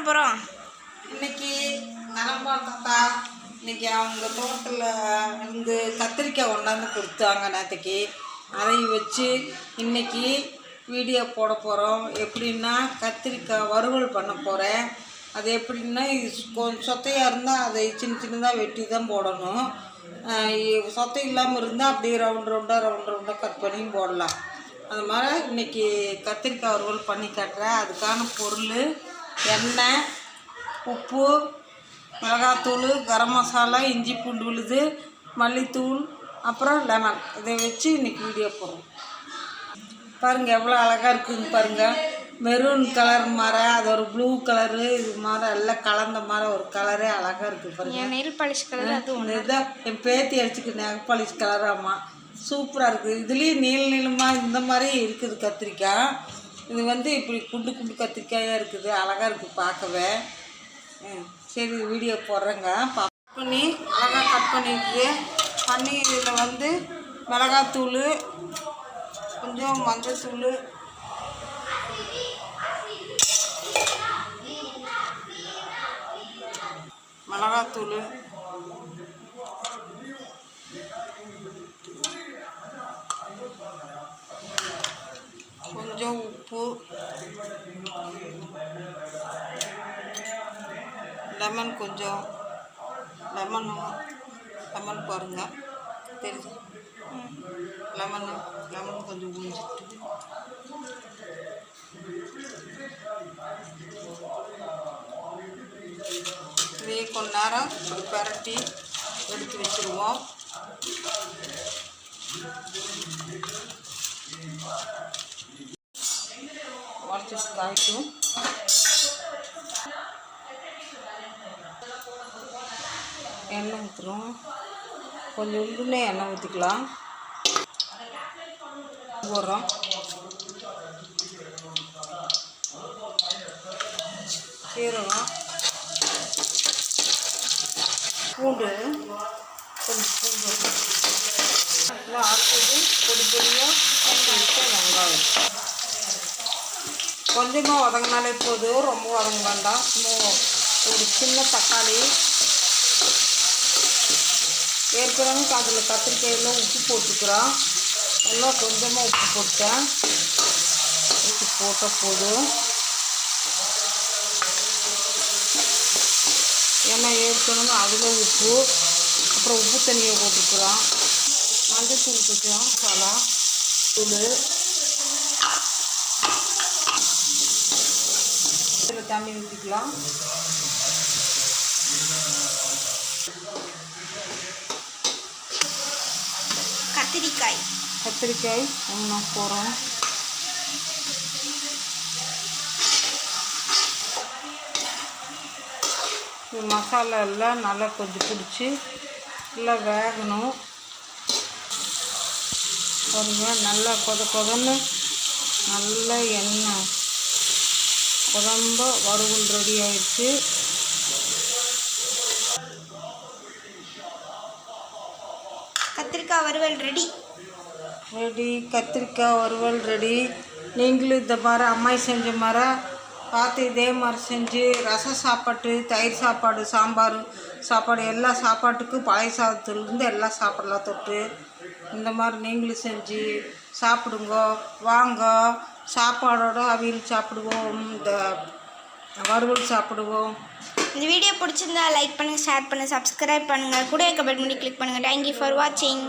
போகிறோம்? இன்னைக்கு நலம்பா தாத்தா இன்னைக்கு அவங்க தோட்டத்தில் இருந்து கத்திரிக்காய் கொண்டாந்து கொடுத்தாங்க நேற்றுக்கு. அதை வச்சு இன்னைக்கு வீடியோ போட போகிறோம். எப்படின்னா கத்திரிக்காய் வறுவல் பண்ண போகிறேன். அது எப்படின்னா கொஞ்சம் சொத்தையாக இருந்தால் அதை சின்ன சின்னதாக வெட்டி தான் போடணும். சொத்தை இல்லாமல் இருந்தால் அப்படியே ரவுண்ட் ரவுண்டாக கட் பண்ணி போடலாம். அது மாதிரி இன்றைக்கி கத்திரிக்காய் வறுவல் பண்ணி காட்டுறேன். அதுக்கான பொருள் எண்ணெய், உப்பு, மிளகாத்தூள், கரம் மசாலா, இஞ்சி பூண்டு விழுது, மல்லித்தூள், அப்புறம் லெமன். இதை வச்சு இன்றைக்கி வீடியோ போடுறோம். பாருங்கள் எவ்வளோ அழகாக இருக்குதுன்னு பாருங்கள். மெரூன் கலர் மாதிரி அது ஒரு ப்ளூ கலரு இது மாதிரி எல்லாம் கலந்த மாதிரி ஒரு கலரே அழகாக இருக்குது பாருங்கள். நெல் பாலிஷ் கலர் அது இதுதான் என் பேத்தி அடிச்சுக்கு நெல் பாலிஷ் கலர். ஆமாம், சூப்பராக இருக்குது. இதுலேயும் நீளமாக இந்த மாதிரி இருக்குது கத்திரிக்காய். இது இப்படி குண்டு குண்டு கத்திரிக்காயாக இருக்குது, அழகாக இருக்குது பார்க்கவே. சரி வீடியோ போடுறேங்க. கட் பண்ணி அழகாக கட் பண்ணி இதில் மிளகாத்தூள், கொஞ்சம் மஞ்சள்தூள், மிளகாத்தூள், கொஞ்சம் உப்பு, லெமன் கொஞ்சம், லெமன் பாருங்கள் தெரியுது, லெமன் கொஞ்சம் ஊஞ்சிட்டு இதே கொஞ்ச நேரம் பரட்டி எடுத்து வச்சுருவோம். வறுத்து காய்க்கும். எண்ணெய் ஊற்றுறோம். கொஞ்சம் உள்ளே எண்ணெய் ஊற்றிக்கலாம். போடுறோம். சீரகம், பூண்டு, கொஞ்சம் பூண்டு எல்லாம் ஆக்குது. பொடி பொடியாக வெங்காயம் கொஞ்சமாக வதங்கினாலே போதும், ரொம்ப வதங்க வேண்டாம். ஒரு சின்ன தக்காளி, ஏற்கனவே அதில் கத்திரிக்காயில் உப்பு போட்டுக்கிறோம். எல்லாம் கொஞ்சமாக உப்பு போட்டேன். உப்பு போட்டால் போதும். ஏன்னா ஏற்கனவே அதில் உப்பு, அப்புறம் உப்பு தண்ணியை போட்டுக்கிறோம். மஞ்சள் தூள் கொஞ்சம், மசாலா தூள், இதில் தண்ணி ஊற்றிக்கலாம். கத்திரிக்காய் ஒன்றா போகிறோம். இது மசாலா எல்லாம் நல்லா கொஞ்சம் பிடிச்சி எல்லாம் வேகணும். பாருங்க நல்லா கொதன்னு நல்லா எண்ணெய் குழம்ப வறுவல் ரெடி ஆயிடுச்சு. கத்திரிக்காய் வறுவல் ரெடி. கத்திரிக்காய் வறுவல் ரெடி. நீங்களும் இந்த மாதிரி அம்மாய் செஞ்ச மாதிரி பார்த்து இதே மாதிரி செஞ்சு ரசம் சாப்பாட்டு, தயிர் சாப்பாடு, சாம்பார் சாப்பாடு, எல்லா சாப்பாட்டுக்கும் பழைய சாதத்துலேருந்து எல்லா சாப்பாடெல்லாம் தொட்டு இந்த மாதிரி நீங்களும் செஞ்சு சாப்பிடுங்க. வாங்க சாப்பாடோட அவியல் சாப்பிடுவோம், இந்த வறுவல் சாப்பிடுவோம். இந்த வீடியோ பிடிச்சிருந்தா லைக் பண்ணுங்கள், ஷேர் பண்ணுங்கள், சப்ஸ்கிரைப் பண்ணுங்கள், கூட பெல் பண்ணி கிளிக் பண்ணுங்கள். தேங்க்யூ ஃபார் வாட்சிங்.